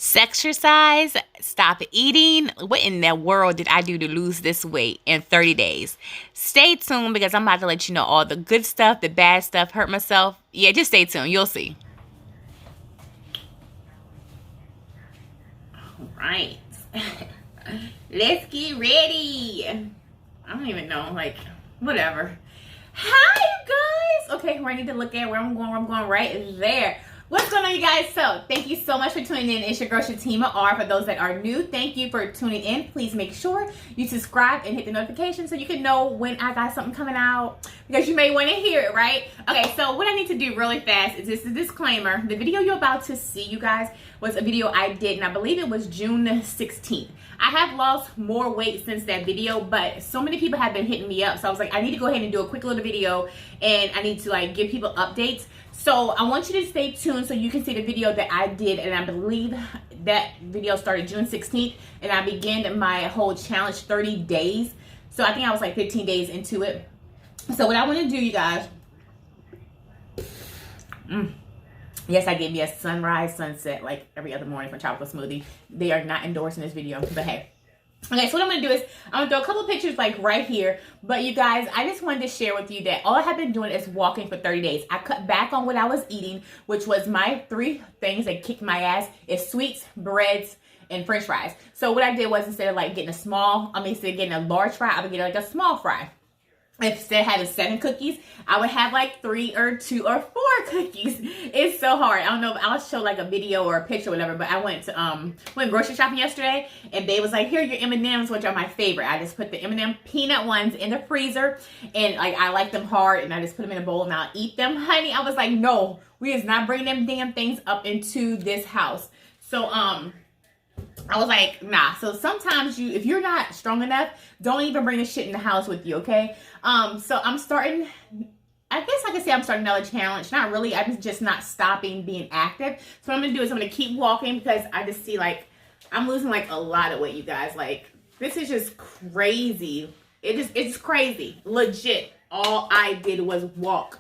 Sexersize, stop eating. What in the world did I do to lose this weight in 30 days? Stay tuned because I'm about to let you know all the good stuff, the bad stuff, hurt myself. Yeah, just stay tuned. You'll see. All right. Let's get ready. I don't even know, like, whatever. Hi, you guys. Okay, where I need to look at where I'm going right there. What's going on, you guys? So thank you so much for tuning in. It's your girl SHATIMAR. For those that are new, thank you for tuning in. Please make sure you subscribe and hit the notification so you can know when I got something coming out, because you may want to hear it, right? Okay, so what I need to do really fast is this, a disclaimer. The video you're about to see, you guys, was a video I did, and I believe it was June 16th. I have lost more weight since that video, but so many people have been hitting me up, so I was like, I need to go ahead and do a quick little video, and I need to like give people updates. So I want you to stay tuned so you can see the video that I did, and I believe that video started June 16th, and I began my whole challenge 30 days. So I think I was like 15 days into it. So what I want to do, you guys, yes, I gave me a sunrise, sunset like every other morning for chocolate smoothie. They are not endorsing this video, but hey. Okay, so what I'm going to do is I'm going to throw a couple of pictures like right here. But you guys, I just wanted to share with you that all I have been doing is walking for 30 days. I cut back on what I was eating, which was my 3 things that kicked my ass. Is sweets, breads, and french fries. So what I did was, instead of like getting instead of getting a large fry, I would get like a small fry. Instead of having 7 cookies, I would have like 3 or 2 or 4 cookies. It's so hard. I don't know if I'll show like a video or a picture or whatever, but I went grocery shopping yesterday, and they was like, here are your M&Ms, which are my favorite. I just put the M&M peanut ones in the freezer, and like I like them hard, and I just put them in a bowl and I'll eat them. Honey, I was like, no, we is not bringing them damn things up into this house. So I was like, nah. So sometimes if you're not strong enough, don't even bring the shit in the house with you, okay? So I'm starting, I guess I could say I'm starting another challenge. Not really, I'm just not stopping being active. So what I'm gonna do is I'm gonna keep walking, because I just see like, I'm losing like a lot of weight, you guys. Like, this is just crazy. It's crazy, legit. All I did was walk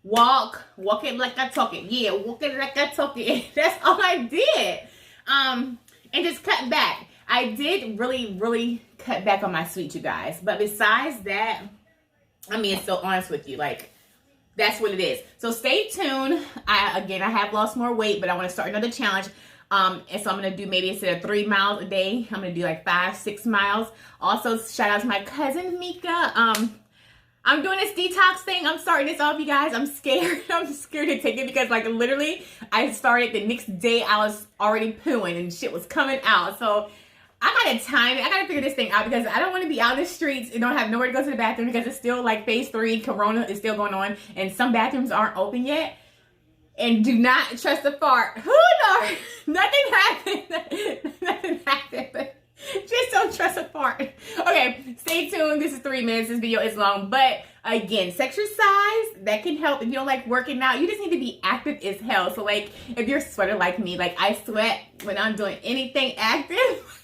it like I talk it. Yeah, walk it like I talk it. That's all I did. And just cut back. I did really cut back on my sweets, you guys. But besides that, I'm being so honest with you. Like, that's what it is. So stay tuned. I have lost more weight, but I want to start another challenge. And so I'm going to do, maybe instead of 3 miles a day, I'm going to do like 5-6 miles. Also, shout out to my cousin, Mika. I'm doing this detox thing. I'm starting this off, you guys. I'm scared. I'm scared to take it, because like literally I started the next day I was already pooing and shit was coming out. So I gotta time it. I gotta figure this thing out, because I don't want to be out in the streets and don't have nowhere to go to the bathroom, because it's still like phase 3. Corona is still going on, and some bathrooms aren't open yet. And do not trust a fart. Who knows? Nothing happened. Nothing happened. But just don't trust a fart. Okay, stay tuned. This is 3 minutes. This video is long. But again, Sexersize, that can help. If you don't like working out, you just need to be active as hell. So like, if you're a sweater like me, like I sweat when I'm doing anything active,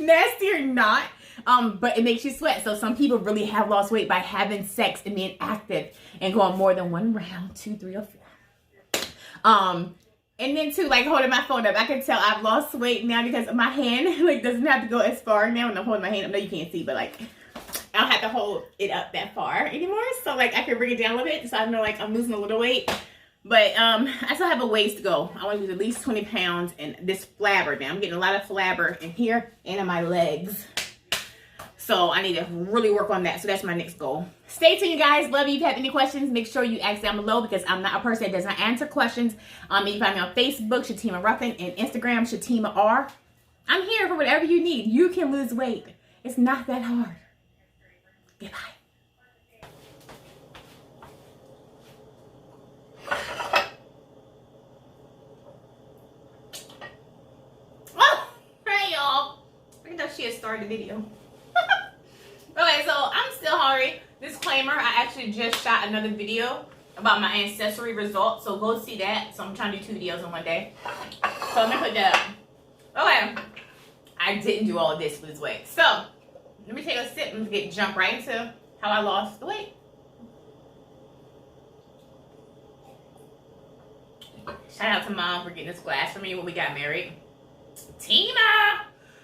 nasty or not, but it makes you sweat. So some people really have lost weight by having sex and being active and going more than 1 round, 2, 3, or 4. And then too, like holding my phone up, I can tell I've lost weight now, because my hand like doesn't have to go as far now when I'm holding my hand up. No, you can't see, but like I don't have to hold it up that far anymore. So like I can bring it down a little bit, so I know like I'm losing a little weight. But I still have a ways to go. I want to lose at least 20 pounds, and this flabber now, I'm getting a lot of flabber in here and in my legs. So I need to really work on that. So that's my next goal. Stay tuned, you guys. Love you. If you have any questions, make sure you ask down below, because I'm not a person that does not answer questions. You can find me on Facebook, Shatima Ruffin, and Instagram, SHATIMAR. I'm here for whatever you need. You can lose weight. It's not that hard. Goodbye. Oh, hey y'all. I thought she had started the video. Okay, so I'm still hungry. Disclaimer, I actually just shot another video about my ancestry results, so go see that. So I'm trying to do 2 videos in one day. So I'm gonna put that up. Okay, I didn't do all of this with this weight. So let me take a sip and jump right into how I lost the weight. Shout out to Mom for getting this glass for me when we got married. Tina.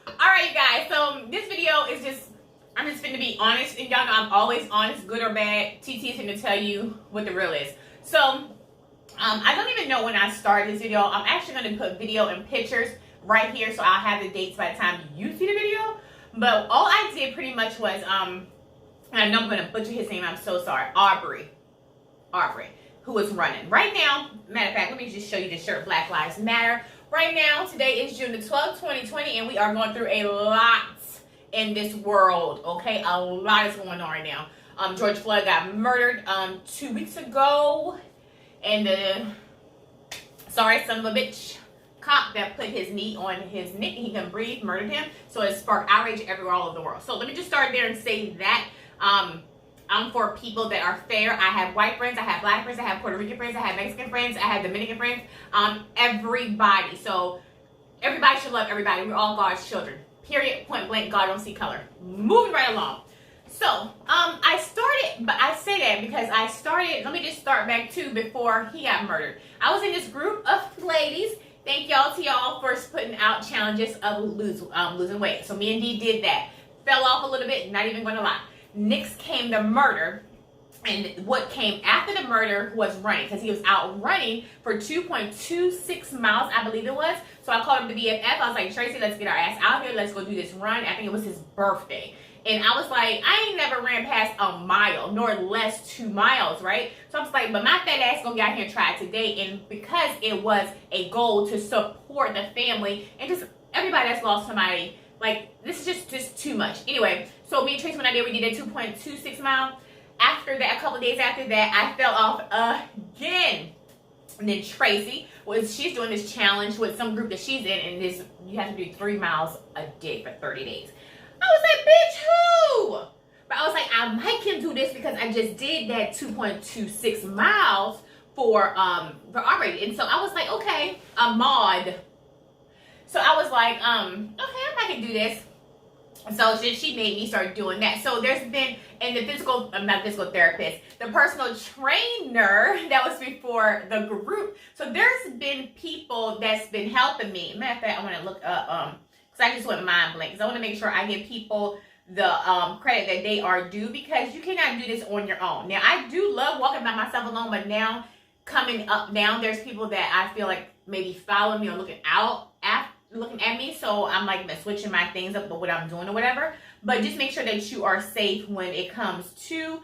Alright, you guys, so this video is just, I'm just finna be honest, and y'all know I'm always honest, good or bad. TT is finna tell you what the real is. So, I don't even know when I started this video. I'm actually gonna put video and pictures right here, so I'll have the dates by the time you see the video. But all I did pretty much was, and I know I'm gonna butcher his name, I'm so sorry, Aubrey, who was running. Right now, matter of fact, let me just show you the shirt, Black Lives Matter. Right now, today is June the 12th, 2020, and we are going through a lot in this world, okay? A lot is going on right now. George Floyd got murdered 2 weeks ago, and the sorry son of a bitch cop that put his knee on his neck and he couldn't breathe murdered him. So it sparked outrage everywhere all over the world. So let me just start there and say that I'm for people that are fair. I have white friends, I have black friends, I have Puerto Rican friends, I have Mexican friends, I have Dominican friends, everybody. So everybody should love everybody. We're all God's children. Period, point blank, God don't see color. Moving right along. So, I started, but I say that because I started, let me just start back to before he got murdered. I was in this group of ladies. Thank y'all to y'all for putting out challenges of losing weight. So me and Dee did that. Fell off a little bit, not even gonna lie. Next came the murder. And what came after the murder was running, because he was out running for 2.26 miles, I believe it was. So I called him the BFF. I was like, Tracy, let's get our ass out here. Let's go do this run. I think it was his birthday. And I was like, I ain't never ran past a mile, nor less 2 miles, right? So I was like, but my fat ass gonna get out here and try it today. And because it was a goal to support the family and just everybody that's lost somebody, like, this is just too much. Anyway, so me and Tracy, when I did, we did a 2.26 mile. After that, a couple days after that, I fell off again. And then Tracy, she's doing this challenge with some group that she's in, and this, you have to do 3 miles a day for 30 days. I was like, bitch, who? But I was like, I might can do this because I just did that 2.26 miles for Aubrey. And so I was like, okay, a mod. So I was like, okay, I might can do this. So she made me start doing that. So there's been, and the physical, not physical therapist, the personal trainer that was before the group. So there's been people that's been helping me. Matter of fact, I want to look up, because I just went mind blank. Because I want to make sure I give people the credit that they are due, because you cannot do this on your own. Now, I do love walking by myself alone, but now coming up down, there's people that I feel like maybe follow me or looking at me, so I'm like switching my things up, but what I'm doing or whatever. But just make sure that you are safe when it comes to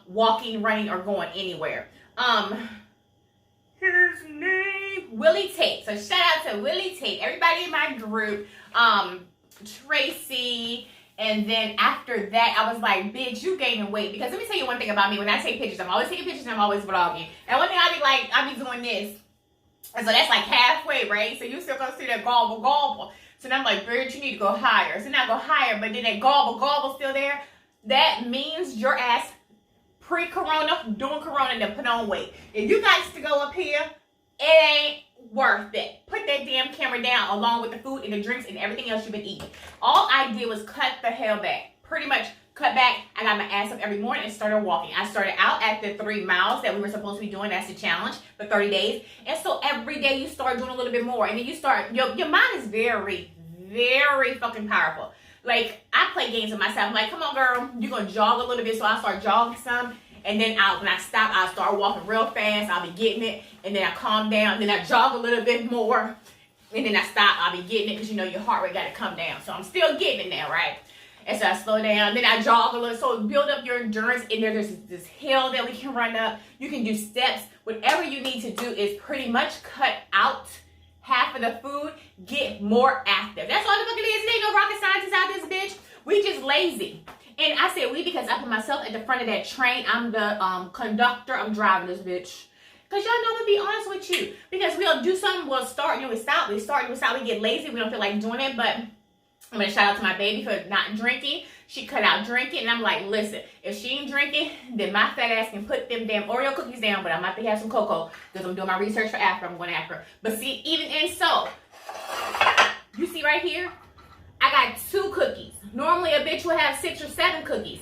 walking, running, or going anywhere. His name, Willie Tate. So shout out to Willie Tate, everybody in my group, Tracy. And then after that, I was like, bitch, you gaining weight. Because let me tell you one thing about me. When I take pictures, I'm always taking pictures and I'm always vlogging. And one thing I be doing this. And so that's like halfway, right? So you still gonna see that gobble. So then I'm like, bitch, you need to go higher. So now I go higher, but then that gobble still there. That means your ass pre-corona, doing corona, and then put on weight. If you guys to go up here, it ain't worth it. Put that damn camera down along with the food and the drinks and everything else you've been eating. All I did was cut the hell back. Pretty much cut back. I got my ass up every morning and started walking. I started out at the 3 miles that we were supposed to be doing. That's the challenge for 30 days. And so every day you start doing a little bit more. And then you start, your mind is very, very fucking powerful. Like, I play games with myself. I'm like, come on, girl, you're going to jog a little bit. So I start jogging some. And then when I stop, I start walking real fast. I'll be getting it. And then I calm down. Then I jog a little bit more. And then I stop. I'll be getting it because, you know, your heart rate got to come down. So I'm still getting it now, right? And so I slow down. Then I jog a little. So build up your endurance. And there's this hill that we can run up. You can do steps. Whatever you need to do is pretty much cut out half of the food. Get more active. That's all the fuck it is. There ain't no rocket scientists out this bitch. We just lazy. And I say we because I put myself at the front of that train. I'm the conductor. I'm driving this bitch. Because y'all know, I'm going to be honest with you. Because we'll do something, we'll start, we stop. We get lazy. We don't feel like doing it. But I'm going to shout out to my baby for not drinking. She cut out drinking. And I'm like, listen, if she ain't drinking, then my fat ass can put them damn Oreo cookies down. But I might have to have some cocoa because I'm doing my research for after. I'm going after. But see, even in so, you see right here? I got 2 cookies. Normally a bitch would have 6 or 7 cookies.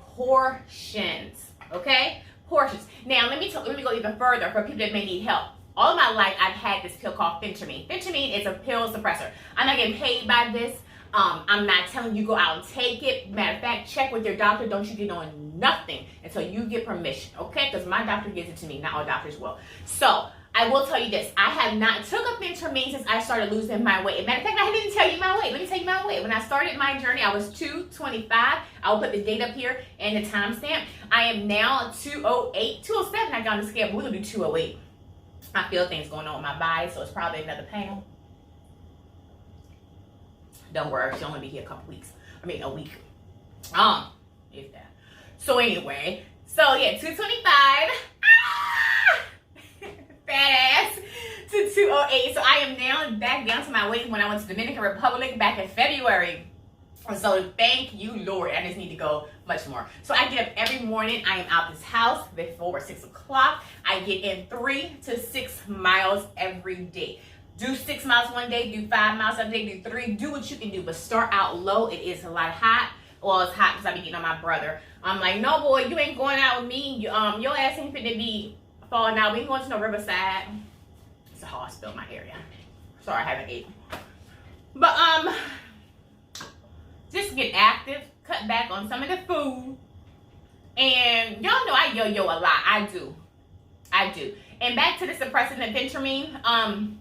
Portions, okay? Portions. Now let me go even further for people that may need help. All of my life, I've had this pill called phentermine. Phentermine is a pill suppressor. I'm not getting paid by this. I'm not telling you go out and take it. Matter of fact, check with your doctor. Don't you get on nothing until you get permission, okay? Because my doctor gives it to me. Not all doctors will. So I will tell you this. I have not took a phentermine since I started losing my weight. Matter of fact, I didn't tell you my weight. Let me tell you my weight. When I started my journey, I was 225. I will put the date up here and the timestamp. I am now 208. 207 I got on the scale, but we're going to do 208. I feel things going on with my body, so it's probably another pound. Don't worry, she'll only be here a couple weeks. I mean, a week. If that. So anyway, so yeah, 225. Fat ass to 208. So I am now back down to my weight when I went to Dominican Republic back in February. So thank you, Lord. I just need to go much more. So I get up every morning. I am out this house before 6 o'clock. I get in 3 to 6 miles every day. Do 6 miles one day, do 5 miles every day, do 3. Do what you can do, but start out low. It is a lot hot. Well, it's hot because I be getting on my brother. I'm like, no, boy, you ain't going out with me. Your ass ain't finna be falling out. We ain't going to no Riverside. It's a hospital in my area. Sorry, I haven't eaten. But, just get active. Cut back on some of the food. And y'all know I yo-yo a lot. I do. And back to the suppressant and phentermine.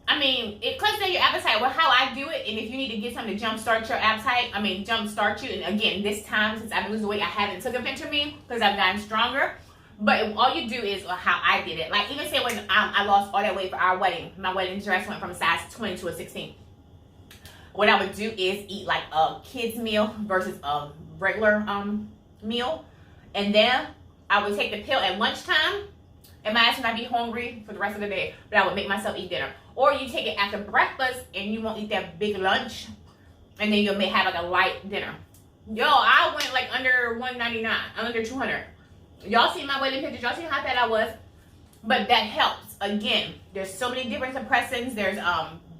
I mean, it cuts down your appetite. Well, how I do it, and if you need to get something to jumpstart your appetite, jumpstart you. And again, this time, since I've losing weight, I haven't took a phentermine because I've gotten stronger. But all you do is how I did it. Like, even say when I lost all that weight for our wedding, my wedding dress went from a size 20 to a 16. What I would do is eat like a kid's meal versus a regular meal. And then I would take the pill at lunchtime. And my ass would not be hungry for the rest of the day. But I would make myself eat dinner. Or you take it after breakfast and you won't eat that big lunch. And then you may have like a light dinner. Yo, I went like under 199, under 200. Y'all see my wedding pictures? Y'all see how fat I was? But that helps. Again, there's so many different suppressants. There's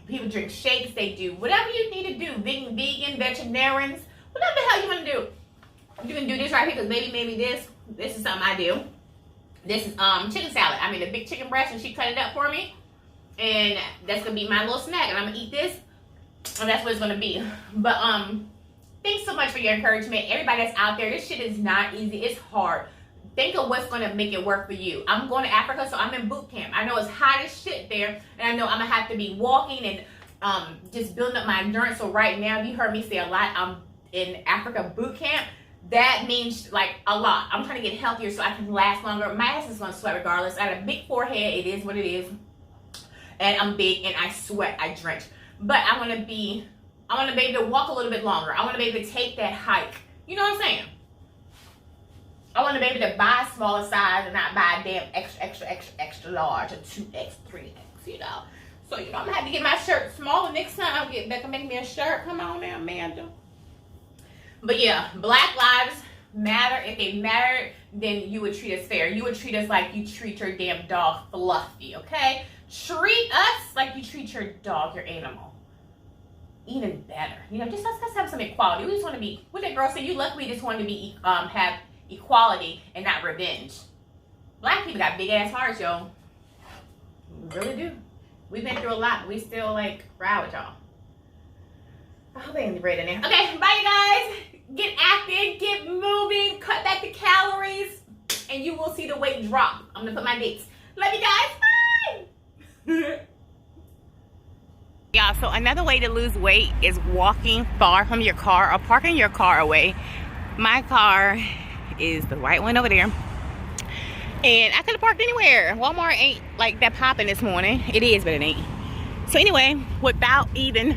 people drink shakes. They do whatever you need to do. Vegan, vegetarians, whatever the hell you want to do. You can do this right here because baby made me this. This is something I do. This is chicken salad. I made a big chicken breast and she cut it up for me. And that's going to be my little snack. And I'm going to eat this. And that's what it's going to be. But thanks so much for your encouragement. Everybody that's out there, this shit is not easy. It's hard. Think of what's going to make it work for you. I'm going to Africa, so I'm in boot camp. I know it's hot as shit there. And I know I'm going to have to be walking and just building up my endurance. So right now, you heard me say a lot. I'm in Africa boot camp. That means like a lot. I'm trying to get healthier so I can last longer. My ass is going to sweat regardless. I have a big forehead. It is what it is. And I'm big and I sweat. I drench. But I want to be able to walk a little bit longer. I want to be able to take that hike. You know what I'm saying? I want to be able to buy a smaller size and not buy a damn extra large or 2X, 3X, you know. So, you know, I'm going to have to get my shirt smaller next time. I'll get back and make me a shirt. Come on now, Amanda. But yeah, Black Lives Matter. If they mattered, then you would treat us fair. You would treat us like you treat your damn dog Fluffy, okay? Treat us like you treat your dog, your animal. Even better. You know, just let's have some equality. We just want to be, what that girl said, you luckily just want to be, have equality and not revenge. Black people got big ass hearts, yo. We really do. We've been through a lot, but we still like ride with y'all. I hope they ain't great in there. Okay, bye you guys. Get active, get moving, cut back the calories, and you will see the weight drop. I'm gonna put my dates. Love you guys. Bye. Yeah, so another way to lose weight is walking far from your car or parking your car away. My car is the white one over there. And I could have parked anywhere. Walmart ain't like that popping this morning. It is, but it ain't. So anyway, without even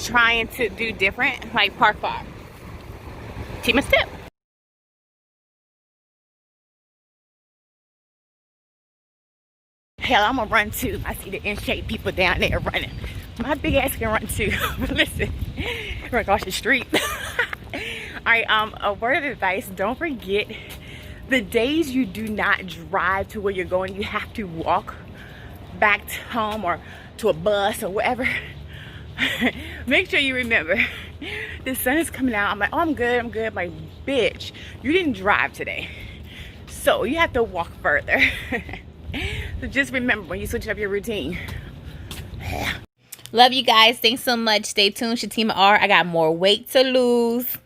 trying to do different, like park far. Keep my step. Hell, I'm gonna run too. I see the in shape people down there running. My big ass can run too. Listen, run across the street. Alright, a word of advice, don't forget the days you do not drive to where you're going, you have to walk back to home or to a bus or whatever. Make sure you remember the sun is coming out. I'm like, oh, I'm good. I'm like, bitch, you didn't drive today, so you have to walk further. So just remember when you switch up your routine. Love you guys. Thanks so much. Stay tuned. SHATIMAR. I got more weight to lose.